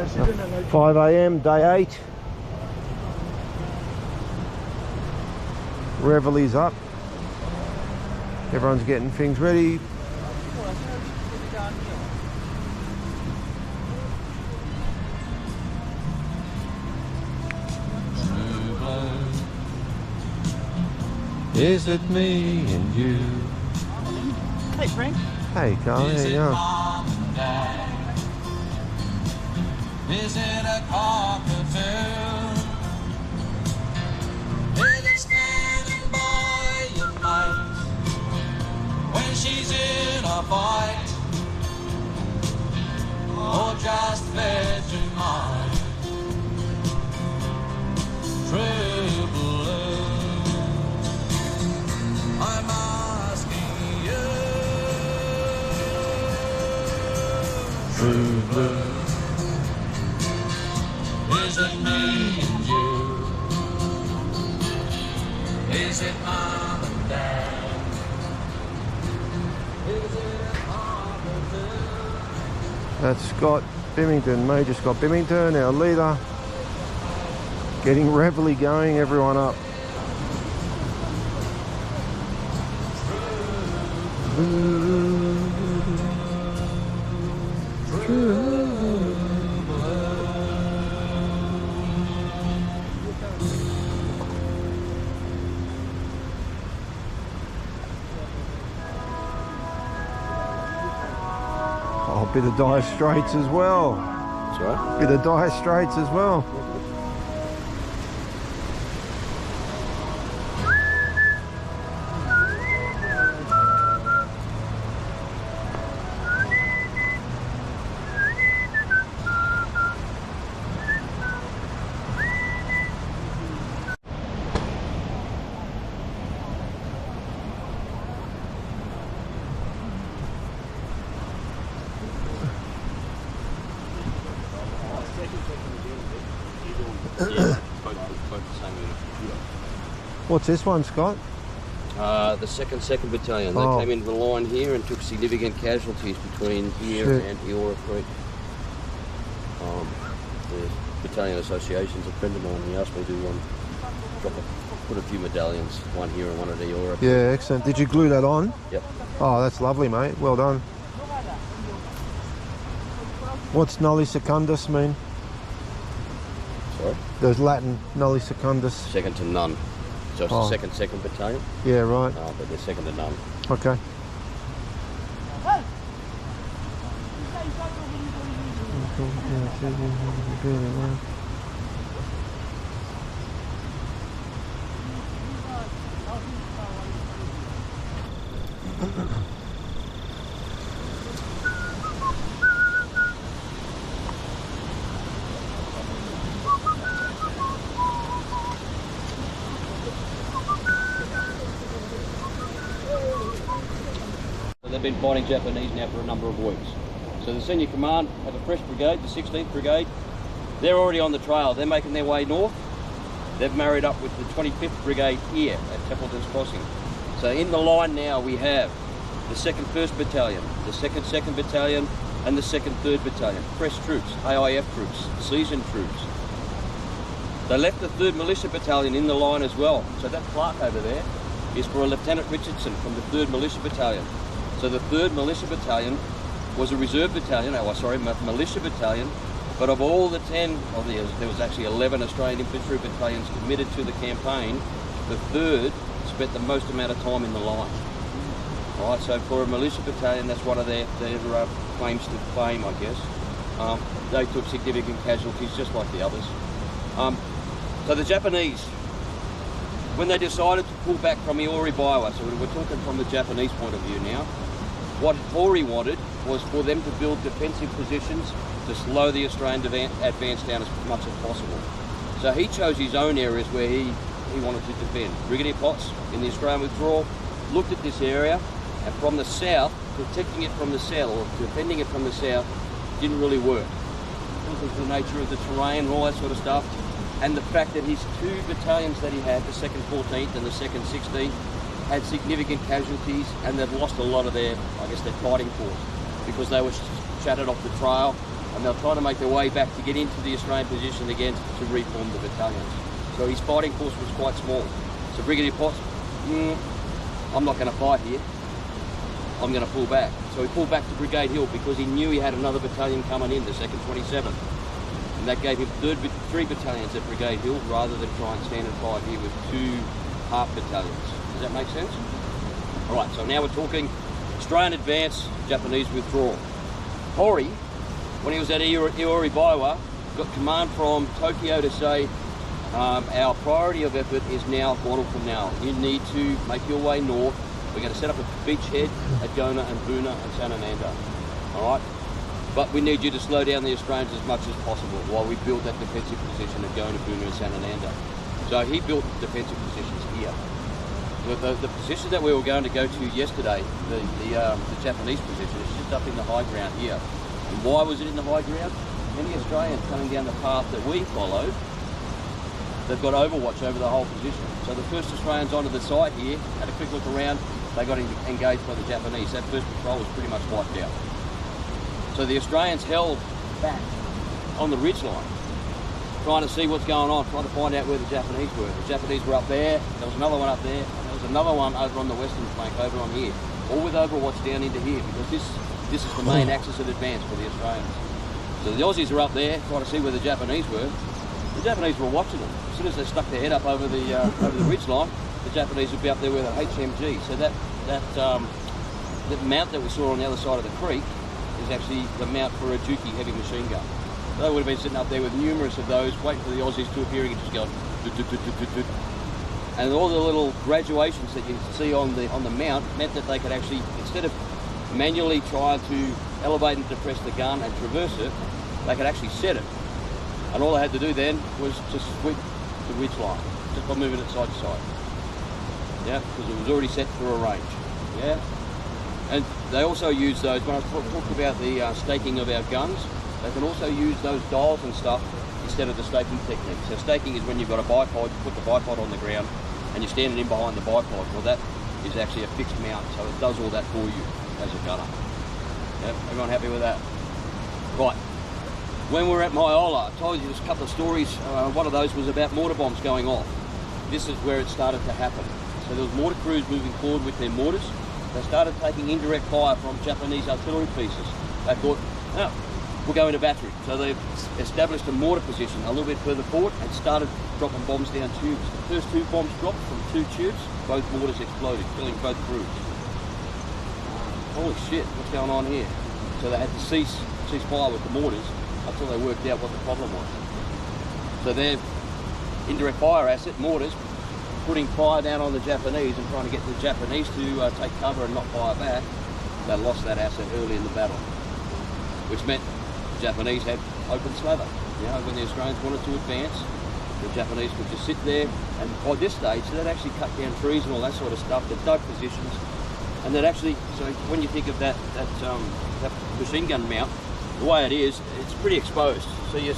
5 AM, day 8. Reveille's up. Everyone's getting things ready. Is it me and you? Hey Frank. Hey Carl, how you going? Is it a cockatoo? Is it standing by your mate when she's in a fight? Or just Vegemite? True blue, I'm asking you. True blue, is it me and you? Is it mom and dad? Is it a cockatoo? That's Scott Babington, Major Scott Babington, our leader. Getting reveille going, everyone up. Oh, a bit of Dire Straits as well. That's right. Bit of Dire Straits as well. What's this one, Scott? The 2nd Battalion. They came into the line here and took significant casualties between here and Eora Creek. The battalion association's a friend of mine. He asked me to put a few medallions, one here and one at Eora. Yeah, excellent. Did you glue that on? Yep. Oh, that's lovely, mate. Well done. What's nulli secundus mean? Sorry? There's Latin nulli secundus. Second to none. So it's the 2nd Battalion. Yeah, right. But they're second to none. Okay. They've been fighting Japanese now for a number of weeks. So the senior command have a fresh brigade, the 16th Brigade. They're already on the trail. They're making their way north. They've married up with the 25th Brigade here at Templeton's Crossing. So in the line now we have the 2nd 1st Battalion, the 2nd 2nd Battalion, and the 2nd 3rd Battalion. Fresh troops, AIF troops, seasoned troops. They left the 3rd Militia Battalion in the line as well. So that plaque over there is for a Lieutenant Richardson from the 3rd Militia Battalion. So the 3rd Militia Battalion was a reserve battalion, militia battalion, but of all the 10, there was actually 11 Australian infantry battalions committed to the campaign, the 3rd spent the most amount of time in the line. All right, so for a militia battalion, that's one of their claims to fame, I guess. They took significant casualties just like the others. So the Japanese, when they decided to pull back from Iori Biwa, so we're talking from the Japanese point of view now, what Tori wanted was for them to build defensive positions to slow the Australian advance down as much as possible. So he chose his own areas where he wanted to defend. Brigadier Potts in the Australian withdrawal looked at this area, and from the south, protecting it from the south or defending it from the south didn't really work. Because of the nature of the terrain and all that sort of stuff, and the fact that his 2 battalions that he had, the 2nd 14th and the 2nd 16th, had significant casualties, and they've lost a lot of their fighting force because they were shattered off the trail and they'll try to make their way back to get into the Australian position again to reform the battalions. So his fighting force was quite small. So Brigadier Potts, I'm not going to fight here. I'm going to pull back. So he pulled back to Brigade Hill because he knew he had another battalion coming in, the 2nd 27th. And that gave him 3 battalions at Brigade Hill rather than try and stand and fight here with 2 half battalions. Does that make sense? All right, so now we're talking Australian advance, Japanese withdrawal. Hori, when he was at Iori Biwa, got command from Tokyo to say, our priority of effort is now Guadalcanal. You need to make your way north. We're going to set up a beachhead at Gona and Buna and Sanananda. All right? But we need you to slow down the Australians as much as possible while we build that defensive position at Gona, Buna and Sanananda. So he built defensive positions here. The position that we were going to go to yesterday, the Japanese position, is just up in the high ground here. And why was it in the high ground? Many Australians coming down the path that we followed, they've got overwatch over the whole position. So the first Australians onto the site here, had a quick look around, they got engaged by the Japanese. That first patrol was pretty much wiped out. So the Australians held back on the ridgeline, trying to see what's going on, trying to find out where the Japanese were. The Japanese were up there, there was another one up there, and there was another one over on the western flank, over on here. All with overwatch down into here, because this is the main axis of advance for the Australians. So the Aussies are up there, trying to see where the Japanese were. The Japanese were watching them. As soon as they stuck their head up over the ridgeline, the Japanese would be up there with an HMG. So that mount that we saw on the other side of the creek is actually the mount for a Juki heavy machine gun. So they would have been sitting up there with numerous of those, waiting for the Aussies to appear and just going doot, doot, doot, doot, doot. And all the little graduations that you see on the mount meant that they could actually, instead of manually trying to elevate and depress the gun and traverse it, they could actually set it. And all they had to do then was to sweep the ridge line, just by moving it side to side. Yeah, because it was already set for a range. Yeah, and they also use those, when I talked about the staking of our guns, they can also use those dials and stuff instead of the staking technique. So staking is when you've got a bipod, you put the bipod on the ground and you're standing in behind the bipod. Well, that is actually a fixed mount, so it does all that for you as a gunner. Yeah, everyone happy with that? Right. When we were at Myola, I told you just a couple of stories. One of those was about mortar bombs going off. This is where it started to happen. So there was mortar crews moving forward with their mortars. They started taking indirect fire from Japanese artillery pieces. They thought, oh, we'll go into battery. So they established a mortar position a little bit further forward and started dropping bombs down tubes. The first 2 bombs dropped from 2 tubes, both mortars exploded, killing both crews. Holy shit, what's going on here? So they had to cease fire with the mortars until they worked out what the problem was. So their indirect fire asset, mortars, putting fire down on the Japanese and trying to get the Japanese to take cover and not fire back, they lost that asset early in the battle, which meant the Japanese had open slather. You know, when the Australians wanted to advance, the Japanese would just sit there, and by this stage, they'd actually cut down trees and all that sort of stuff. They'd dug positions, and they'd actually, so when you think of that machine gun mount, the way it is, it's pretty exposed. So you're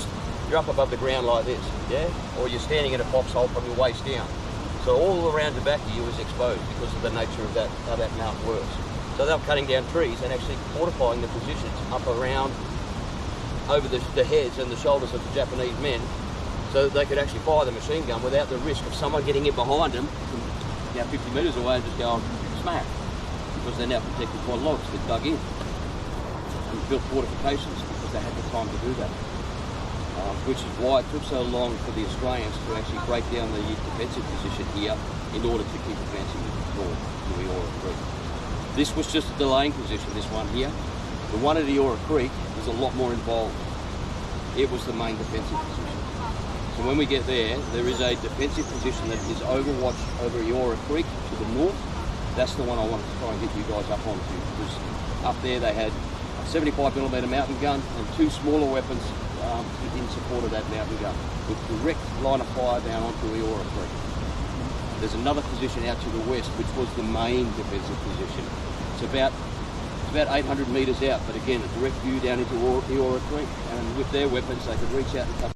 up above the ground like this, yeah? Or you're standing in a foxhole from your waist down. So all around the back of you is exposed because of the nature of how that mount works. So they're cutting down trees and actually fortifying the positions up around, over the heads and the shoulders of the Japanese men, so that they could actually fire the machine gun without the risk of someone getting in behind them from 50 metres away and just going smack. Because they're now protected by logs that dug in and built fortifications because they had the time to do that. Which is why it took so long for the Australians to actually break down the defensive position here in order to keep advancing north to Eora Creek. This was just a delaying position, this one here. The one at Eora Creek was a lot more involved. It was the main defensive position. So when we get there, there is a defensive position that is overwatch over Eora Creek to the north. That's the one I wanted to try and get you guys up onto, because up there they had a 75mm mountain gun and 2 smaller weapons in support of that mountain gun with direct line of fire down onto Eora Creek. There's another position out to the west which was the main defensive position. It's about 800 metres out, but again a direct view down into Eora Creek, and with their weapons they could reach out and cover